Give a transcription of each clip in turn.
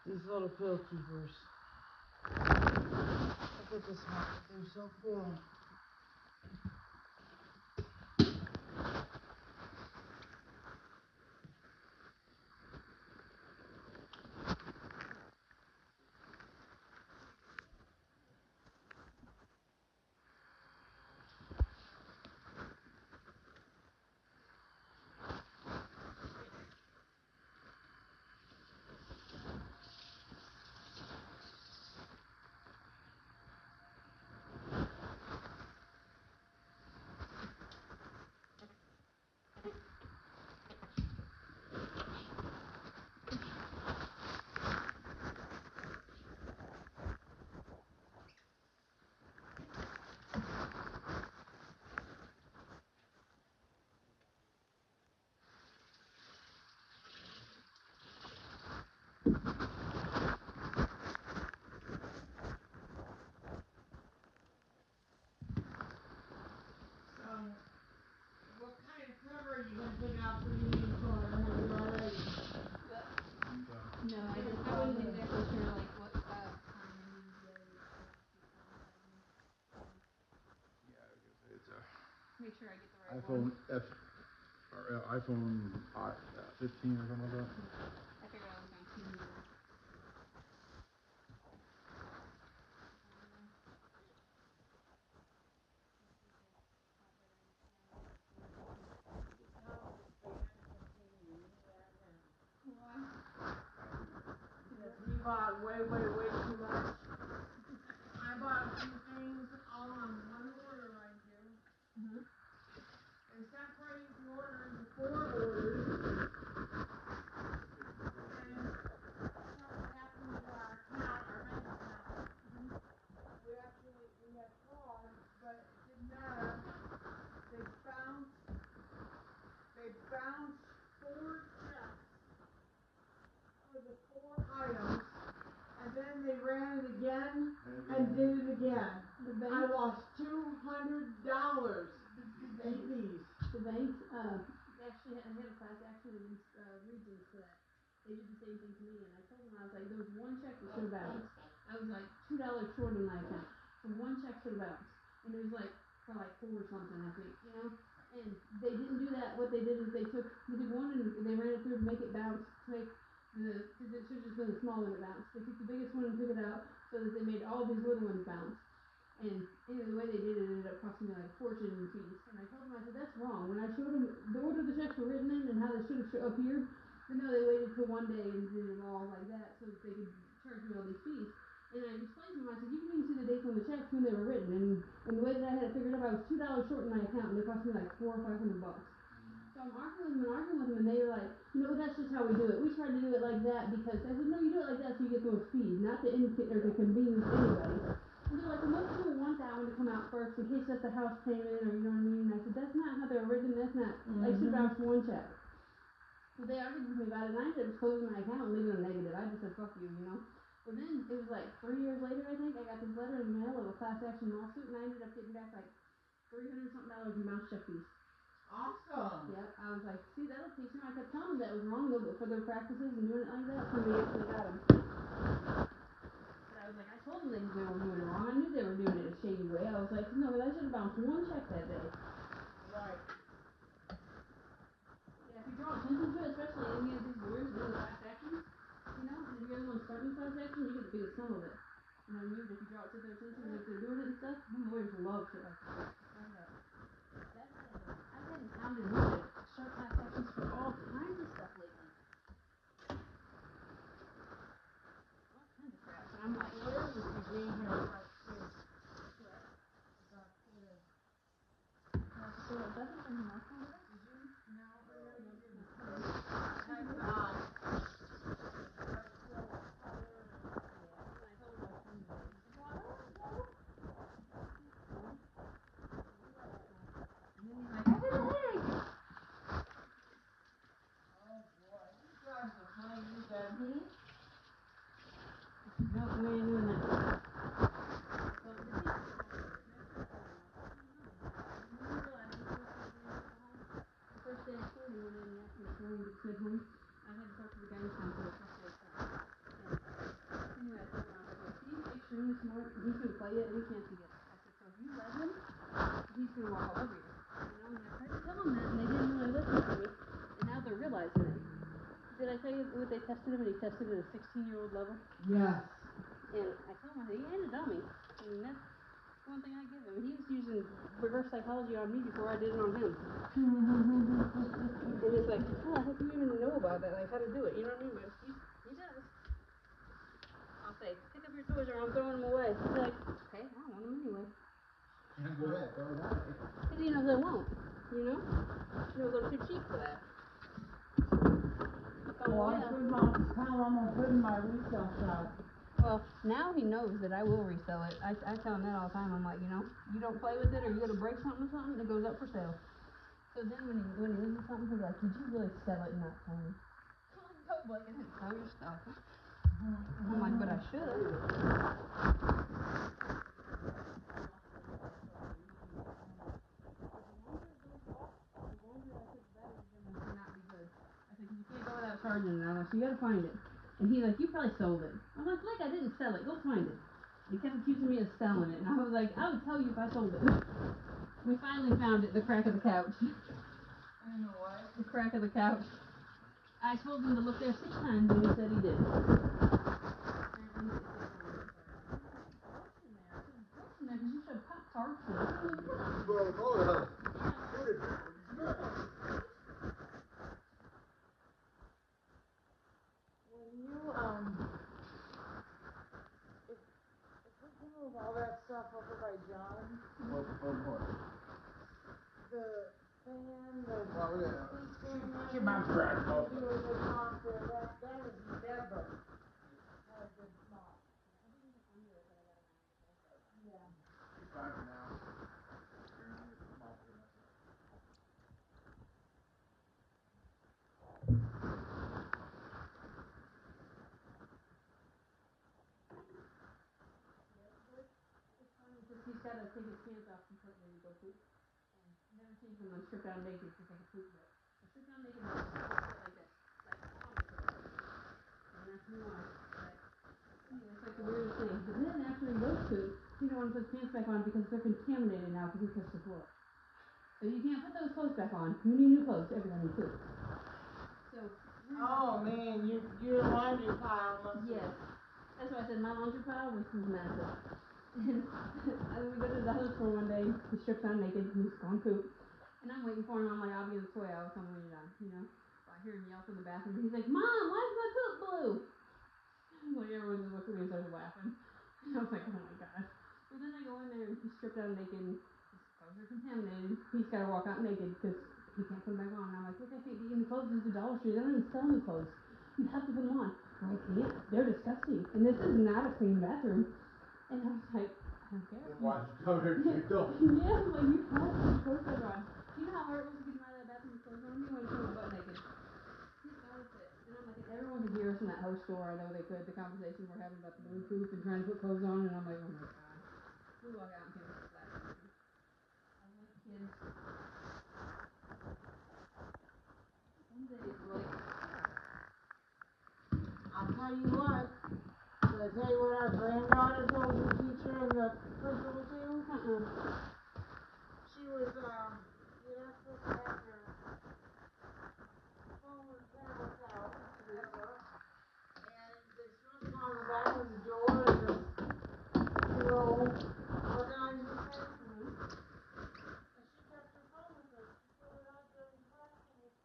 These little pill keepers. Look at this one. They're so cool. What kind of cover are you going to pick out for your new car? Have you already? No, I wasn't exactly sure like what kind I needed yet. Make sure I get the right iPhone one. iPhone 15 or something like that. I figured I was going to choose one. He bought way too much. I bought a few things all on one order right here. And separating orders, 4 orders. And something happened with our account, our bank account. We had called, but it didn't matter. They bounced 4 checks for the 4 items. And then they ran it again and did it again. I lost $200 in fees. The bank actually had a class action against Regions for that. They did the same thing to me, and I told them, I was like, there was one check that should have bounced. I was like $2 short in my account. So one check should have bounced. And it was like for like 4 or something, I think, you know? And they didn't do that. What they did is they took one and they ran it through to make it bounce, because it should have just been the small one that bounced. They took the biggest one and took it out so that they made all these little ones bounce. And anyway, the way they did it ended up costing me like a fortune in fees. And I told them, I said, that's wrong. When I showed them the order the checks were written in and how they should have appeared, but no, they waited till one day and did it all like that so that they could charge me all these fees. And I explained to them, I said, you can even see the dates on the checks when they were written. And the way that I had it figured up, I was $2 short in my account, and it cost me like $400 or $500. So I'm arguing with them, and they were like, that's just how we do it. We try to do it like that because I said, no, you do it like that so you get those fees, not to convenience anybody. And they're like, well, most people want that one to come out first in case that's a house payment or you know what I mean. And I said, that's not how they're written. That's not. I should bounce one check. So they argued with me about it, and I ended up closing my account and leaving a negative. I just said, fuck you, Well, then it was like 3 years later, I think, I got this letter in the mail of a class action lawsuit, and I ended up getting back like $300 something in bounce check fees. Awesome. Yep, I was like, see, that'll teach them. I kept telling them that was wrong though, but for their practices and doing it like that, somebody actually got them. But I was like, I told them they were doing it wrong. I knew they were doing it a shady way. I was like, no, but I should have bounced one check that day. Right. Yeah, if you draw attention to it, especially any of these lawyers doing class actions, and if you're the one starting class action, you get the biggest sum of it. You know what I mean? But if you draw it to their attention, if they're doing it and stuff, them lawyers love shit like that. I've had impounded women start class actions for all kinds of stuff lately. All kinds of crap. And I'm like, Where is the green hair part too? so it doesn't bring them up on it? Did you? No, you didn't. Type No, we ain't doing that. The first day of school, he went in and asked me if I wanted to stay home. I had to talk to the guidance counselor the first day of school. he couldn't play it, and he can't see it. I said, so if you let him, he's gonna walk all over you. You know, and I tried to tell them that, and they didn't really listen to me. And now they're realizing it. Did I tell you what they tested him? And he tested at a 16-year-old level. Yes. And I told him, he ain't a dummy. I mean, that's one thing I give him. He was using reverse psychology on me before I did it on him. And it's like, oh, I hope you even know about that, like how to do it. You know what I mean? But he does. I'll say, pick up your toys or I'm throwing them away. He's like, okay, I don't want them anyway. Go ahead, throw it away. Because he knows I won't, you know? He knows I'm too cheap for that. Well, I put my, how I'm gonna put in my resale shop. Well, now he knows that I will resell it. I tell him that all the time. I'm like, you know, you don't play with it or you're gonna break something or something, it goes up for sale. So then when he loses something, he's like, did you really sell it and not tell me? I'm like, no, Blake, I didn't sell your stuff. I'm like, but I should. Charging it on us, you gotta find it. And he's like, you probably sold it. I'm like, I didn't sell it, go find it. He kept accusing me of selling it, and I was like, I would tell you if I sold it. We finally found it, the crack of the couch. I know what? The crack of the couch. I told him to look there 6 times, and he said he did. Because you should pop tarts in it. If we can move all that stuff over by John, What? the fan, the Well, we got Keep my breath open. That is never had a good smell. Yeah. fine for now. He's got to take his pants off completely to go poop. Never seen someone strip down naked to take a poop yet. So strip down naked and like this. And that's who wants. It's like the weirdest thing. But then after he goes poop, he don't want to put his pants back on because they're contaminated now because he touched the floor. So you can't put those clothes back on. You need new clothes every time you poop. So. Oh man, your laundry pile must. Yes. That's why I said my laundry pile was massive. And we go to the house for one day, he strips down naked, and he's going poop. And I'm waiting for him, I'm like, I'll be in the toy aisle, tell me when you're done, you know? So I hear him yell from the bathroom, he's like, Mom, why is my poop blue? Like, everyone just looked at me and started laughing. And I was like, oh my god. So then I go in there, and he's stripped down naked, his clothes are contaminated, he's gotta walk out naked, because he can't put them back on. And I'm like, look, I can't get you new clothes, this is the Dollar Tree, they don't even sell new clothes. You have to put them on. I can't, they're disgusting. And this is not a clean bathroom. And I was like, I don't care. Watch cover your door. Yeah, I'm like, you have to put clothes on. You know how hard it was to get him out of that bathroom with clothes on? He wanted to come butt naked. He's got to fit. And I'm like, if everyone could hear us in that house store, I know they could, the conversation we're having about the blue poop and trying to put clothes on, and I'm like, oh my god. We walk out and can't put that on. I was like, kids. Some days, like, I'll tell you what. Did I tell you what our granddaughter told the teacher and the principal too? She was, you're not supposed to have your phone and cameras out, ever. And there's something on the back of the door, organizer thing. And she kept her phone with her. She pulled it out during class and was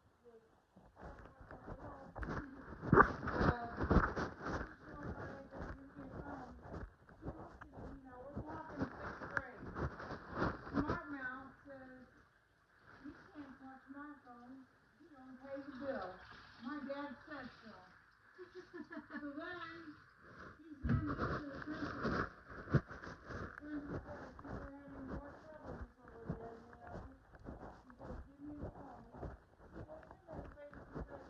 my dad said so. So then, he's been to the principal. The principal said if you were having more trouble with over there in the office, he goes, give me a phone. He goes in there face and says,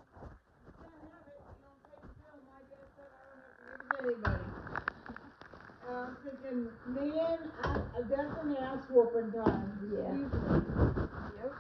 you can't have it, you don't pay the bill. My dad said I don't have to give it to anybody. And I'm thinking, man, that's an ass whooping time. yeah. Excuse me. Yep.